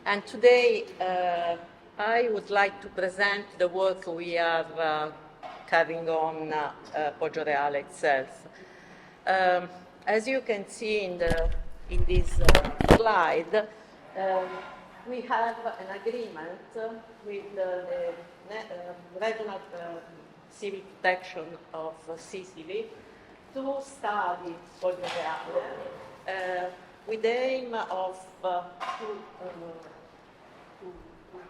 And today I would like to present the work we are carrying on Poggioreale itself. As you can see in this slide, we have an agreement with the Regional Civil Protection of Sicily to study Poggioreale with the aim of to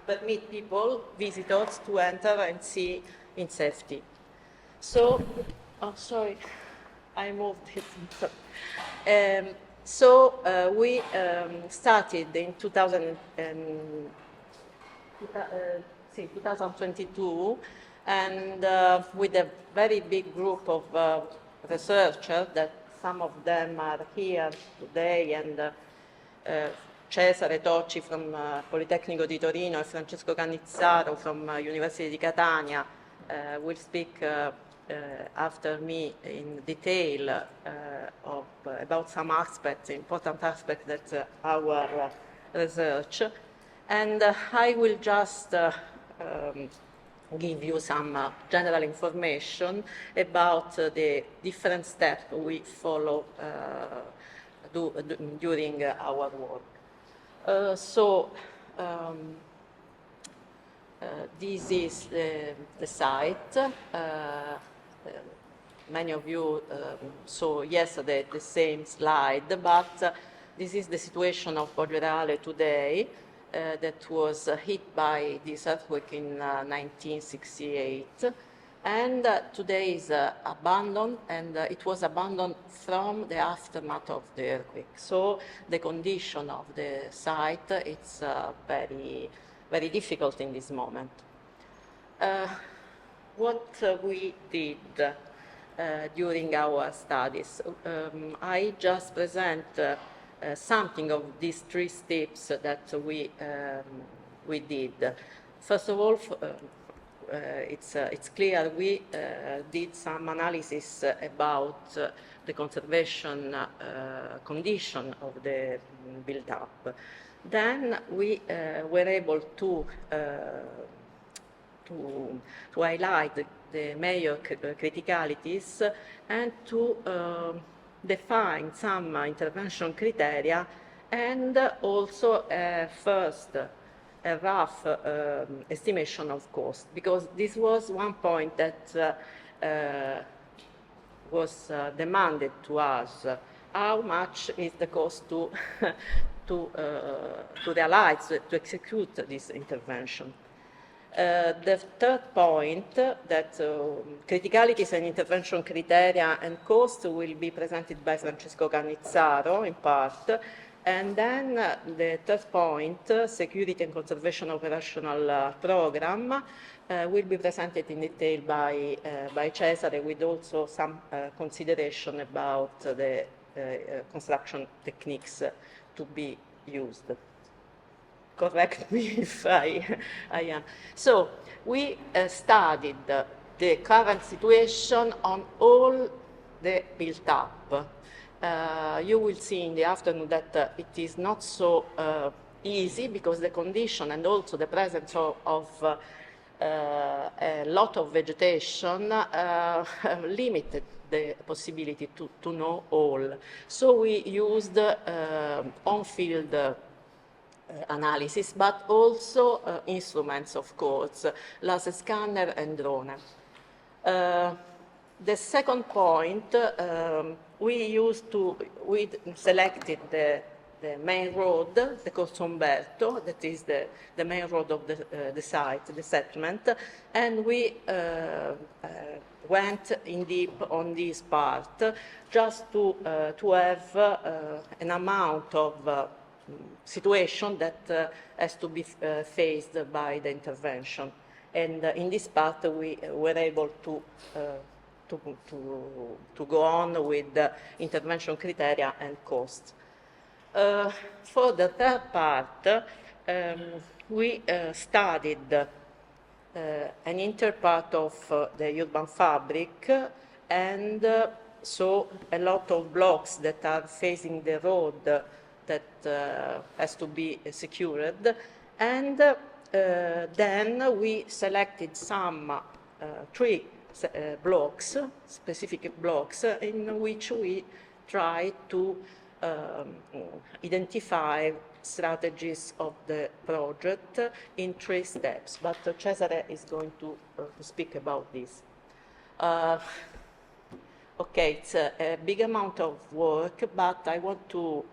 permit people, visitors, to enter and see in safety. So, oh, sorry, I moved it. We started in 2022, and with a very big group of researchers, that some of them are here today, and Cesare Tocci from Politecnico di Torino and Francesco Cannizzaro from University di Catania will speak after me in detail about some aspects, important aspects that our research. And I will just give you some general information about the different steps we follow during our work. This is the site. Many of you saw yesterday the same slide, but this is the situation of Poggioreale today that was hit by this earthquake in 1968. And today is abandoned, and it was abandoned from the aftermath of the earthquake. So the condition of the site, it's very, very difficult in this moment. What we did during our studies, I just present something of these 3 steps that we did. First of all, it's clear we did some analysis about the conservation condition of the build-up. Then we were able to highlight the major criticalities and to define some intervention criteria, and also first a rough estimation of cost, because this was one point that was demanded to us. How much is the cost to realize, to execute this intervention? The third point, that criticalities and intervention criteria and cost, will be presented by Francesco Cannizzaro in part. And then the third point, security and conservation operational program, will be presented in detail by Cesare, with also some consideration about the construction techniques to be used. Correct me if I am. So we studied the current situation on all the built-up. You will see in the afternoon that it is not so easy, because the condition and also the presence of a lot of vegetation limited the possibility to know all. So we used on-field analysis, but also instruments, of course, laser scanner and drone. The second point, we selected the main road, the Corso Umberto, that is the main road of the site, the settlement, and we went in deep on this part, just to have an amount of situation that has to be faced by the intervention. And in this part, we were able to go on with the intervention criteria and costs. For the third part, we studied an interpart of the urban fabric, and so a lot of blocks that are facing the road that has to be secured. And then we selected some three blocks, specific blocks, in which we try to identify strategies of the project in 3 steps. But Cesare is going to speak about this. Okay, it's a big amount of work, but I want to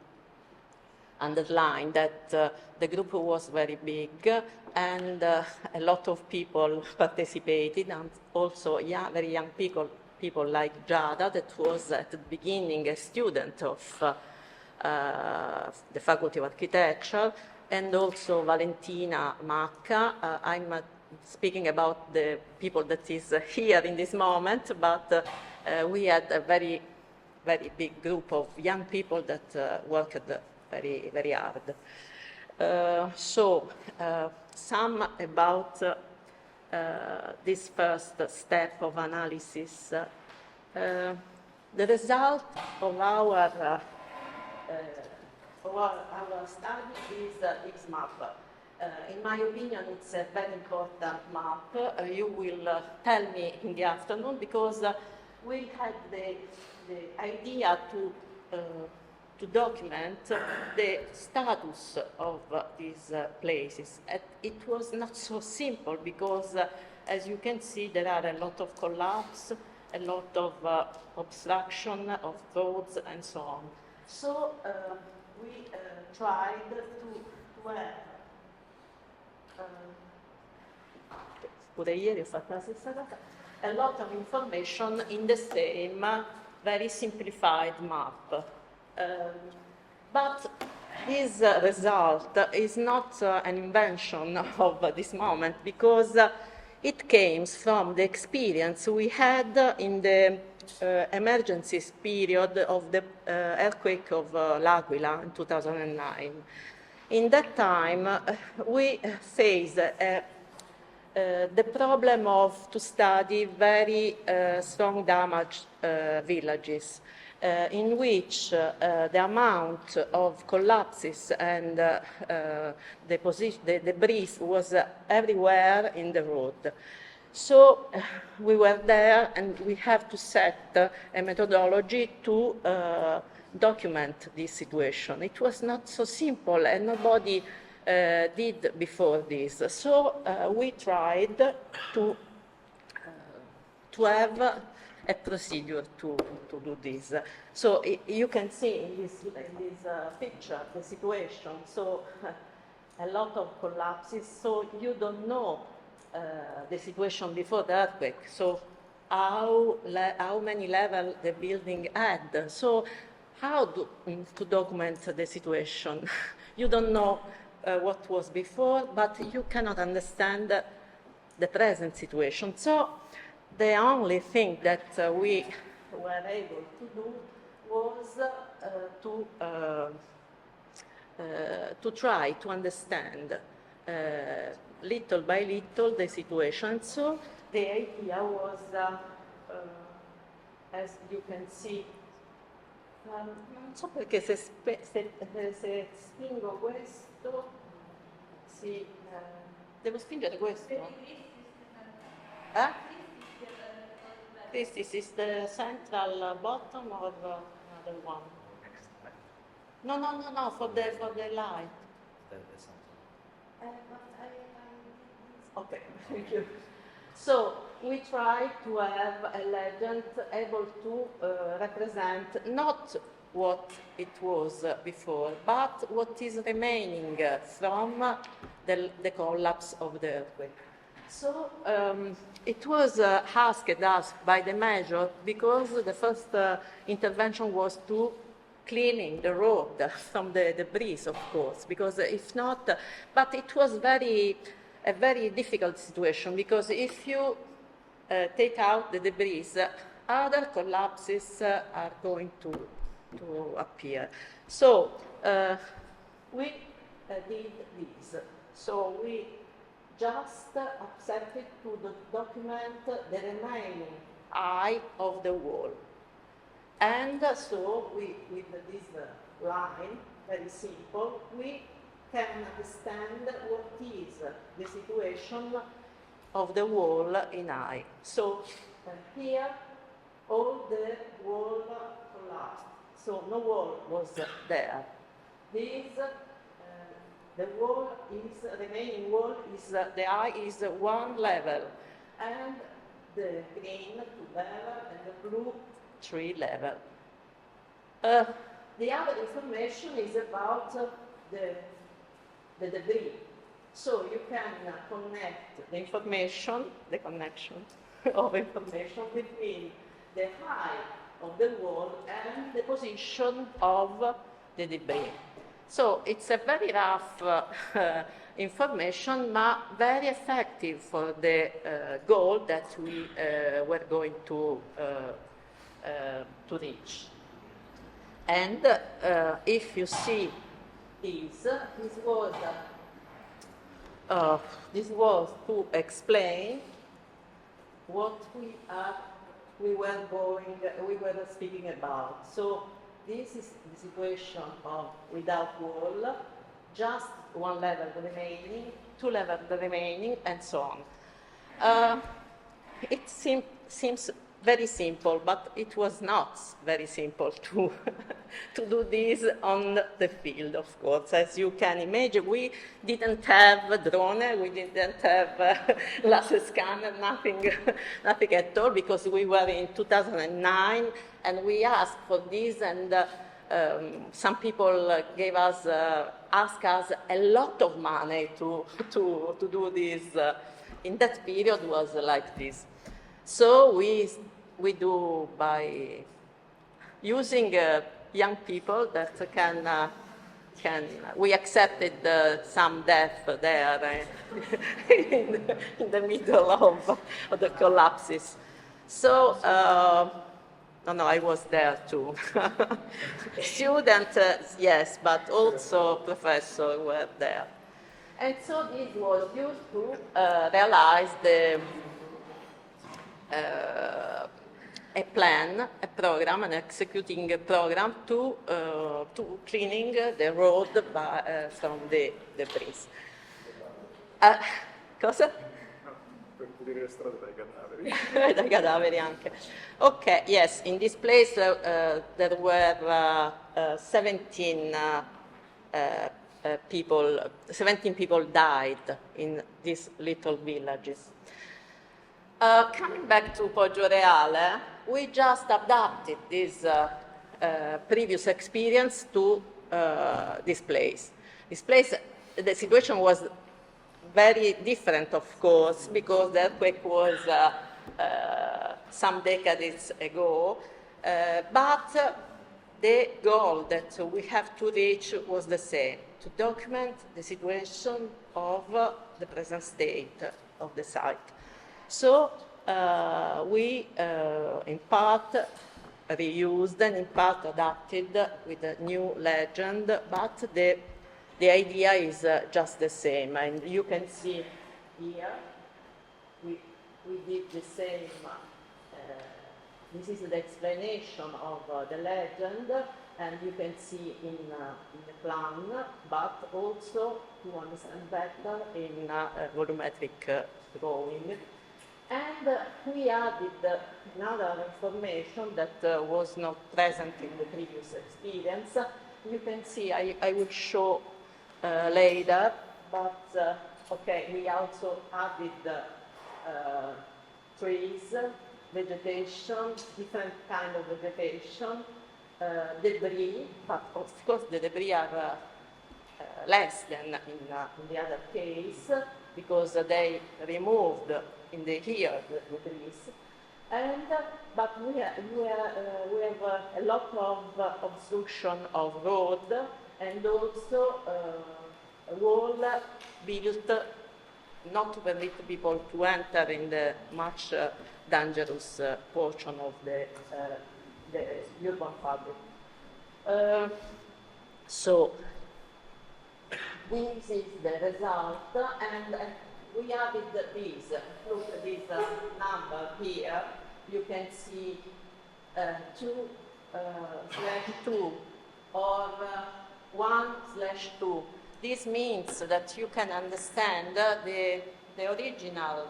underline that the group was very big and a lot of people participated, and also very young people like Giada, that was at the beginning a student of the Faculty of Architecture, and also Valentina Macca. I'm speaking about the people that is here in this moment, but we had a very, very big group of young people that worked very, very hard. Some about this first step of analysis. The result of our study is this map. In my opinion, it's a very important map. You will tell me in the afternoon, because we had the idea to document the status of these places. It was not so simple because, as you can see, there are a lot of collapse, a lot of obstruction of roads, and so on. So we tried to have pure ieri ho fatto la stessa cosa, a lot of information in the same very simplified map. But this result is not an invention of this moment, because it came from the experience we had in the emergencies period of the earthquake of L'Aquila in 2009. In that time, we faced the problem of to study very strong damaged villages, in which the amount of collapses and the debris was everywhere in the road. So we were there, and we have to set a methodology to document this situation. It was not so simple, and nobody did before this. So we tried to have a procedure to do this. So you can see in this picture the situation. So a lot of collapses. So you don't know the situation before the earthquake. So how many levels the building had. So how to document the situation? You don't know what was before, but you cannot understand the present situation. So the only thing that we were able to do was to try to understand little by little the situation. So the idea was, as you can see, non so perché se spingo questo, devo spingere questo? This is the central bottom or another one? No, for the light. Okay, thank you. So we try to have a legend able to represent not what it was before, but what is remaining from the collapse of the earthquake. So it was asked us by the major, because the first intervention was to cleaning the road from the debris, of course, because if not, but it was a very difficult situation, because if you take out the debris, other collapses are going to appear. So we did this. So we just accepted to document the remaining height of the wall. And so with this line, very simple, we can understand what is the situation of the wall in I. So here, all the wall collapsed. So no wall was there. This, the wall is, remaining wall is, the I is one level, and the green 2 level, and the blue 3 level. The other information is about the debris. So you can connect the information, the connection of information between the height of the wall and the position of the debris. So it's a very rough information, but very effective for the goal that we were going to reach. And if you see this was to explain what we were speaking about. So this is the situation of without wall, just one level remaining, 2 levels remaining, and so on. It seems very simple, but it was not very simple to do this on the field, of course. As you can imagine, we didn't have a drone, we didn't have laser scanner, nothing at all, because we were in 2009, and we asked for this, and some people asked us a lot of money to do this. In that period was like this. So we do by using young people that can we accepted some death there in the middle of the collapses. So no, I was there too. Student, yes, but also professors were there. And so this was used to realize a plan, a program, an executing a program to cleaning the road from the debris. Cosa? Per pulire le strade dai cadaveri. Dai cadaveri anche. Okay, yes, in this place there were 17 people died in these little villages. Coming back to Poggioreale, we just adapted this previous experience to this place. This place, the situation was very different, of course, because the earthquake was some decades ago, but the goal that we have to reach was the same, to document the situation of the present state of the site. So we, in part, reused and in part adapted with a new legend, but the idea is just the same. And you can see here, we did the same. This is the explanation of the legend, and you can see in the plan, but also to understand better in volumetric drawing. And we added another information that was not present in the previous experience. You can see, I will show later, but okay, we also added trees, vegetation, different kind of vegetation, debris, but of course the debris are less than in the other case, because they removed in the here the debris. And but we have a lot of obstruction of road, and also a wall built not to permit people to enter in the much dangerous portion of the urban fabric. So this is the result, and we added this. Look at this number here. You can see 2/2 or 1/2. This means that you can understand the original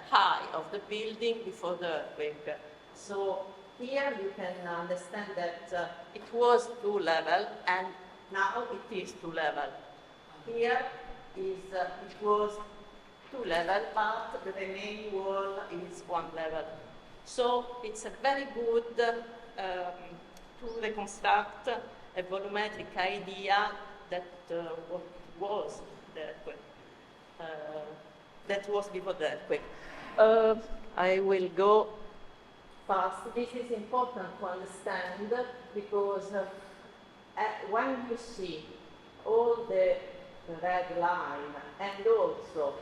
height of the building before the earthquake. So here you can understand that it was 2 level and now it is 2 level. Here it was 2 level, but the remaining wall is 1 level. So it's a very good to reconstruct a volumetric idea that what was the earthquake, that was before the earthquake. I will go fast. This is important to understand because when you see all the red line and also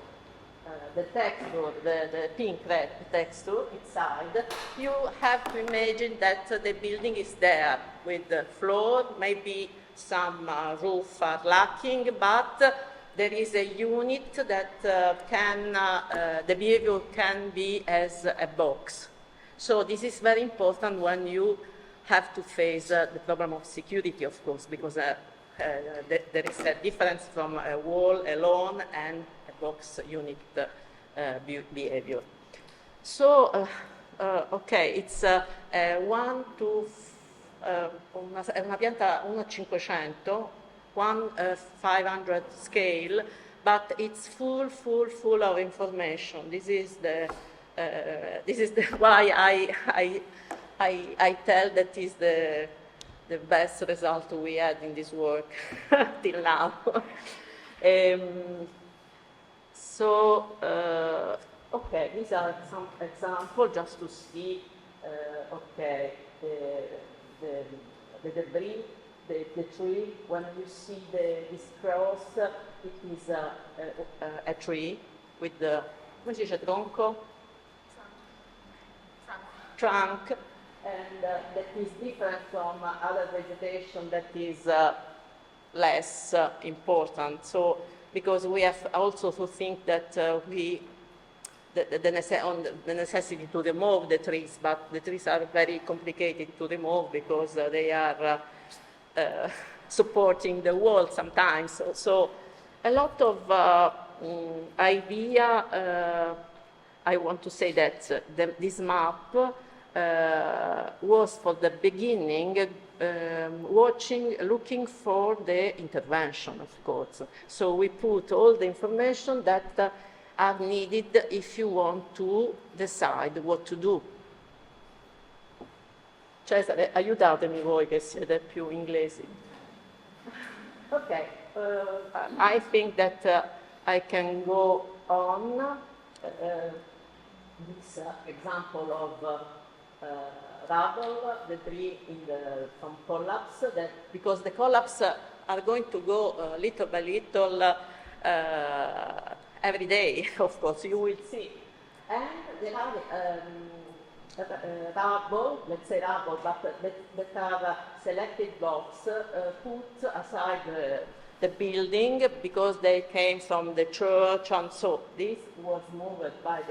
the texture, the pink red texture inside, you have to imagine that the building is there with the floor, maybe some roof are lacking, but there is a unit that the behavior can be as a box. So this is very important when you have to face the problem of security, of course, because there is a difference from a wall alone and a box unit behavior. So, ok, it's una pianta 1/500, 1/500 scale, but it's full of information. This is why I tell that is the best result we had in this work till now. Okay, these are some examples just to see, okay, the debris, the tree. When you see this cross, it is a tree with the, come si dice, tronco? Trunk, and that is different from other vegetation that is less important. So, because we have also to think that the necessity to remove the trees, but the trees are very complicated to remove because they are supporting the wall sometimes. So a lot of idea. I want to say that this map was for the beginning looking for the intervention, of course. So we put all the information that are needed if you want to decide what to do. Cesare, aiutatemi voi che siete più inglesi. Okay, I think that I can go on this example of rubble, debris from collapse, because the collapse are going to go little by little every day, of course, you will see. And there are rubble, let's say rubble, but that are selected blocks put aside the building because they came from the church, and so this was moved by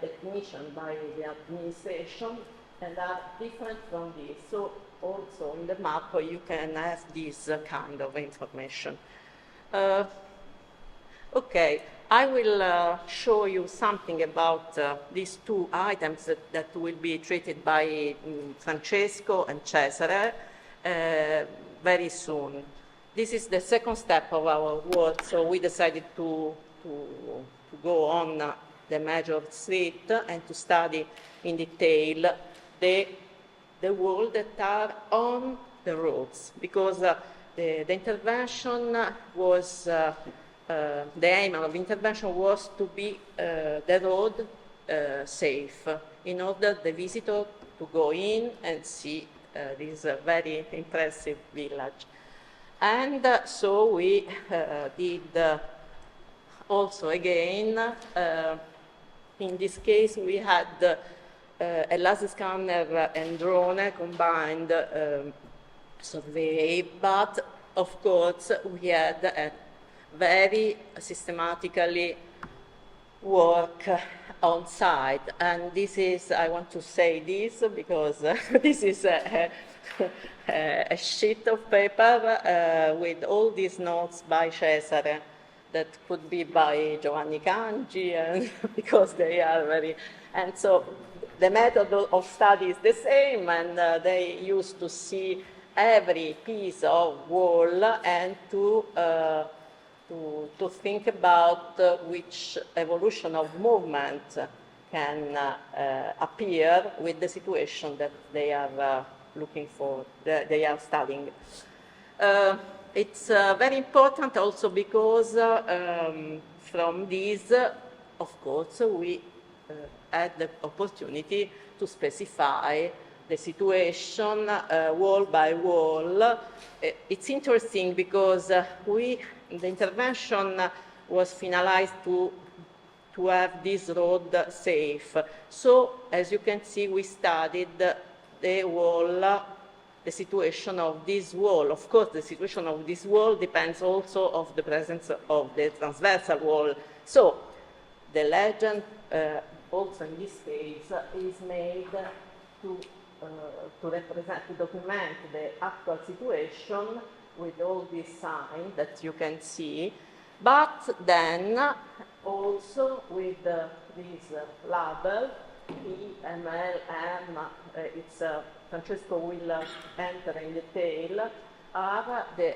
technician, by the administration, and are different from this. So also in the map you can have this kind of information. Okay, I will show you something about these two items that will be treated by Francesco and Cesare very soon. This is the second step of our work, so we decided to go on the major street and to study in detail the walls that are on the roads, because the intervention was, the aim of intervention was to be the road safe, in order the visitor to go in and see this very impressive village. And so we did also again, in this case we had a laser scanner and drone combined survey, but of course we had a very systematically work on site. And this is, I want to say this because this is a sheet of paper with all these notes by Cesare that could be by Giovanni Cangi, and because they are very, and so the method of study is the same, and they used to see every piece of wall and to think about which evolution of movement can appear with the situation that they are looking for, they are studying. It's very important also because from this, of course, we had the opportunity to specify the situation wall by wall. It's interesting because the intervention was finalized to have this road safe. So, as you can see, we studied the wall, the situation of this wall. Of course, the situation of this wall depends also of the presence of the transversal wall. So, the legend, also in this case, is made to represent, to document the actual situation with all these signs that you can see, but then also with this label, PMLM, it's Francesco will enter in detail, are the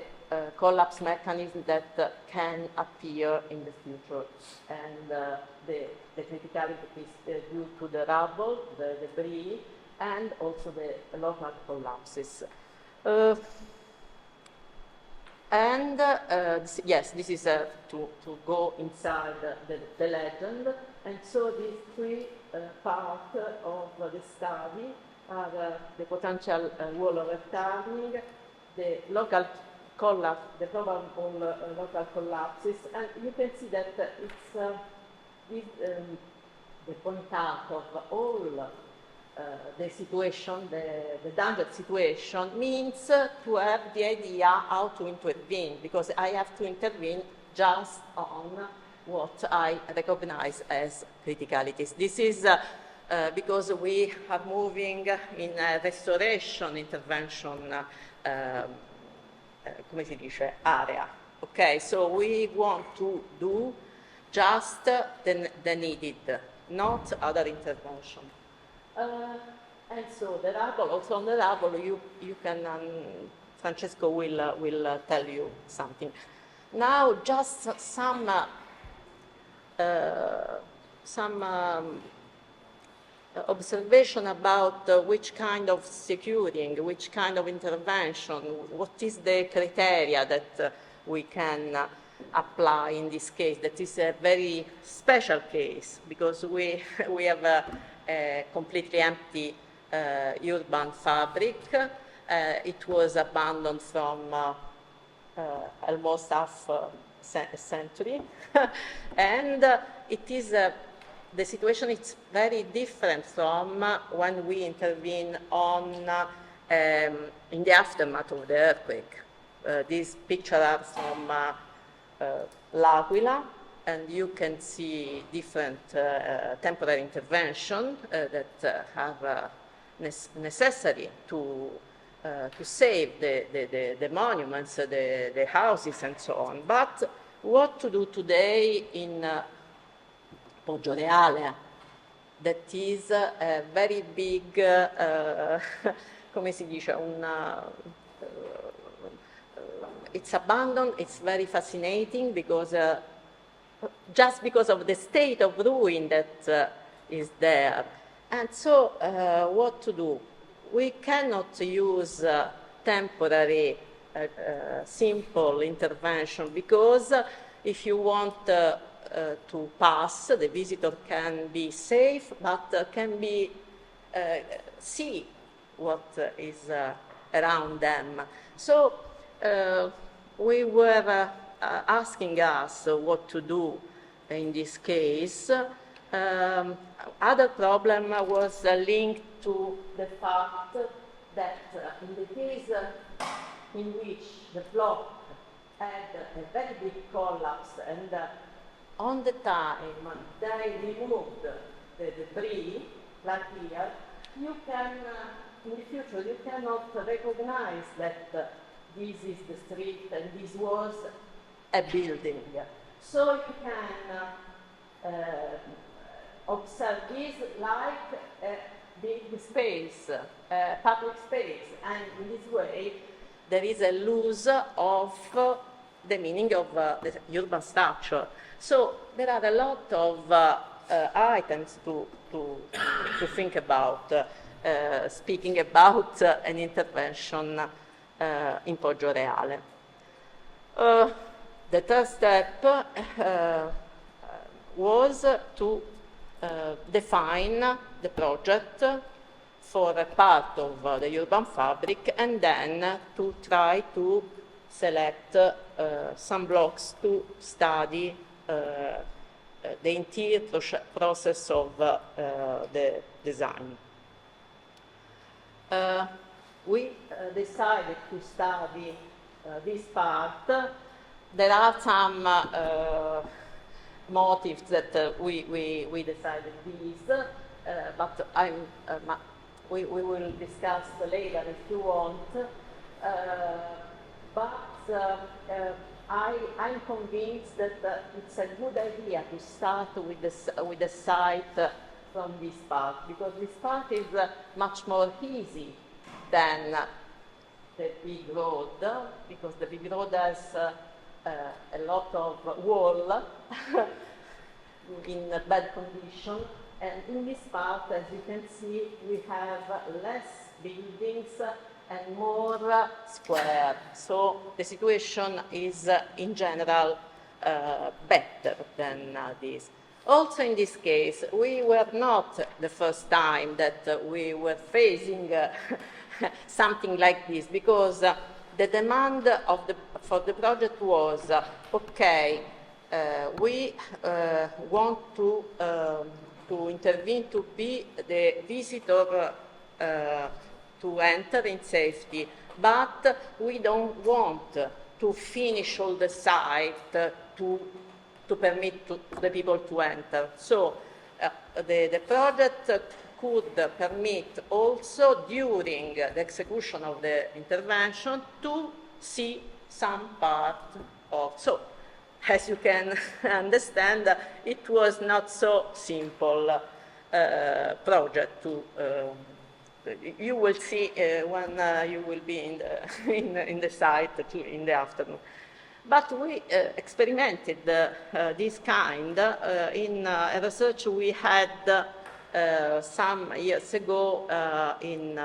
collapse mechanisms that can appear in the future. And the criticality is due to the rubble, the debris, and also the local collapses. Yes, this is to go inside the legend. And so these three parts of the study are the potential wall overturning, the local collapse, the probable local collapses, and you can see that it's the point out of all the situation, the danger situation, means to have the idea how to intervene, because I have to intervene just on what I recognize as criticalities. This is because we are moving in a restoration intervention come si dice, area. Okay, so we want to do just the needed, not other intervention. And so the rubble, also on the rubble, you can, Francesco will tell you something. Now, just some observation about which kind of securing, which kind of intervention, what is the criteria that we can apply in this case. That is a very special case because we have a completely empty urban fabric. It was abandoned from almost half a century, and it is the situation is very different from when we intervene on in the aftermath of the earthquake. These pictures are from L'Aquila, and you can see different temporary interventions that are necessary to save the monuments, the houses, and so on. But what to do today in Poggioreale, that is a very big, come si dice, it's abandoned, it's very fascinating because just because of the state of ruin that is there. And so what to do? We cannot use temporary, simple intervention because if you want to pass, the visitor can be safe, but can be see what is around them. So we were asking us what to do in this case. Other problem was linked to the fact that in the case in which the block had a very big collapse and on the time they removed the debris, like here, you can in the future you cannot recognize that this is the street and this was a building. So you can observe this like a big space, public space, and in this way there is a loss of the meaning of the urban structure. So there are a lot of items to think about, speaking about an intervention in Poggioreale. The third step was to define the project for a part of the urban fabric and then to try to select some blocks to study the entire process of the design. We decided to study this part. There are some motives that we decided these, but we will discuss later if you want. I'm convinced that it's a good idea to start with the site from this part, because this part is much more easy than the big road, because the big road has a lot of wall in bad condition, and in this part, as you can see, we have less buildings and more square. So the situation is in general better than this. Also in this case, we were not the first time that we were facing something like this, because the demand for the project was, okay, we want to intervene to be the visitor to enter in safety, but we don't want to finish all the site to permit the people to enter. So the project could permit also during the execution of the intervention to see some part of. So as you can understand, it was not so simple project to you will see when you will be in the site in the afternoon. But we experimented this kind in a research we had some years ago in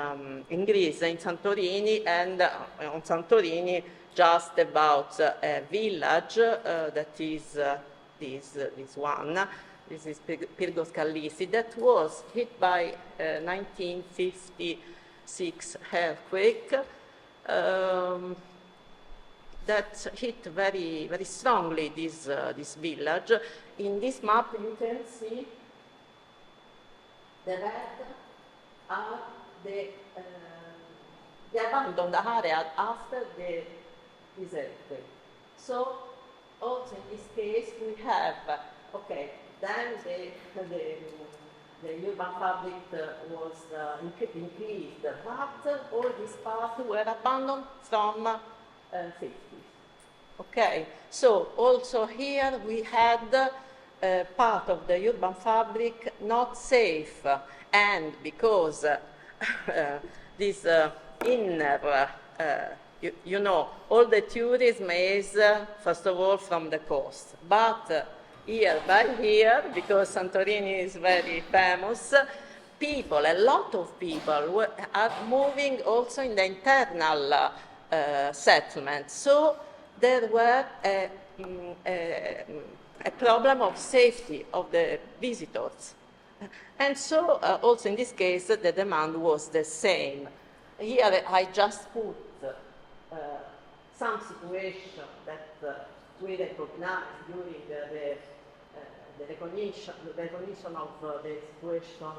Greece, in Santorini, and on Santorini, just about a village that is this one. This is Pyrgos Kallisi, that was hit by 1956 earthquake that hit very, very strongly this village. In this map, you can see the red are the abandoned area after this earthquake. So also in this case, we have, okay, then the urban fabric was increased, but all these parts were abandoned from 50s. Okay, so also here we had part of the urban fabric not safe, and because this inner, you know, all the tourism is first of all from the coast, but year by year, because Santorini is very famous, people, a lot of people are moving also in the internal settlement. So there were a problem of safety of the visitors. And so also in this case, the demand was the same. Here I just put some situation that we recognize during the recognition of the situation,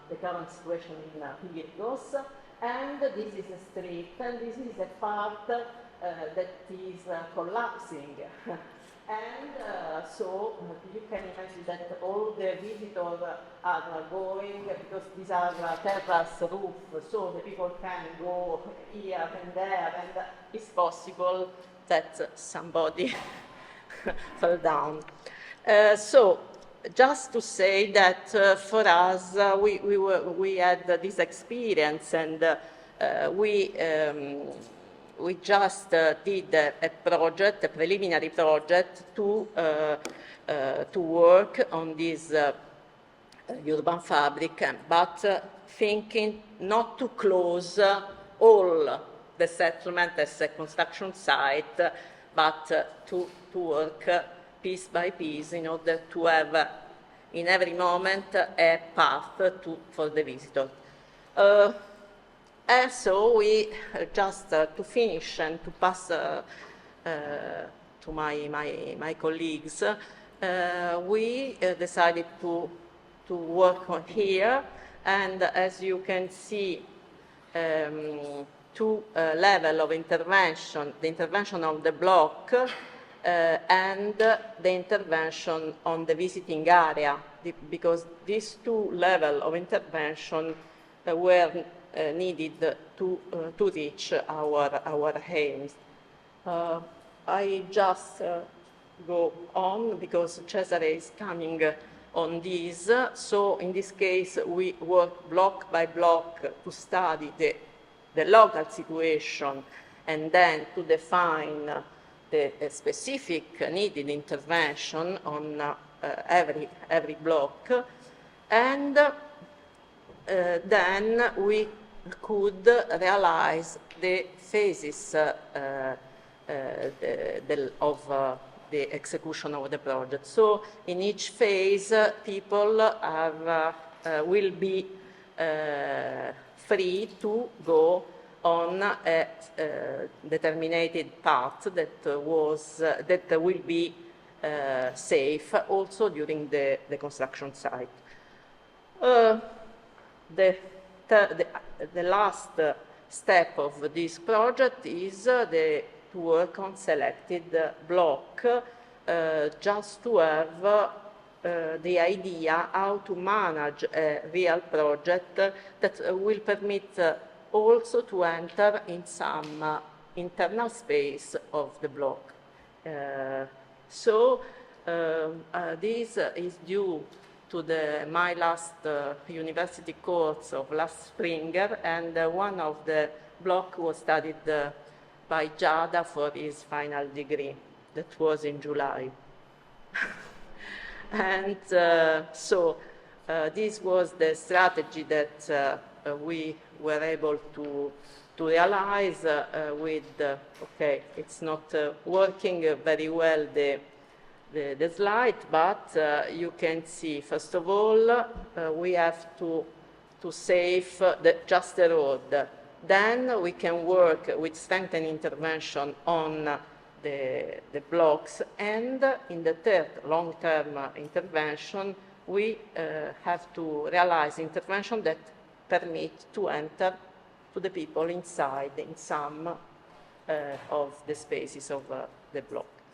the current situation in Pyrgos, and this is a street, and this is a part that is collapsing. And so you can imagine that all the visitors are going, because these are terrace roof, so the people can go here and there, and it's possible that somebody fell down. So just to say that for us, we had this experience, and we just did a project, a preliminary project to work on this urban fabric, but thinking not to close all the settlement as a construction site, but to work piece by piece in order to have in every moment a path for the visitor. And so we just to finish and to pass to my colleagues, we decided to work on here, and as you can see, two levels of intervention: the intervention on the block and the intervention on the visiting area, because these two levels of intervention were needed to reach our aims. I just go on because Cesare is coming on this. So in this case, we work block by block to study the local situation and then to define the specific needed intervention on every block. And then we could realize the phases of the execution of the project. So in each phase, people will be free to go on a determined path that will be safe also during the construction site. The last step of this project is to work on selected block, just to have the idea how to manage a real project that will permit also to enter in some internal space of the block. So this is due to my last university course of last spring, and one of the block was studied by Giada for his final degree. That was in July. And so this was the strategy that we were able to realize with, okay, it's not working very well, the slide, but you can see, first of all, we have to save just the road. Then we can work with strengthened intervention on the blocks, and in the third long-term intervention, we have to realize intervention that permit to enter to the people inside in some of the spaces of the block.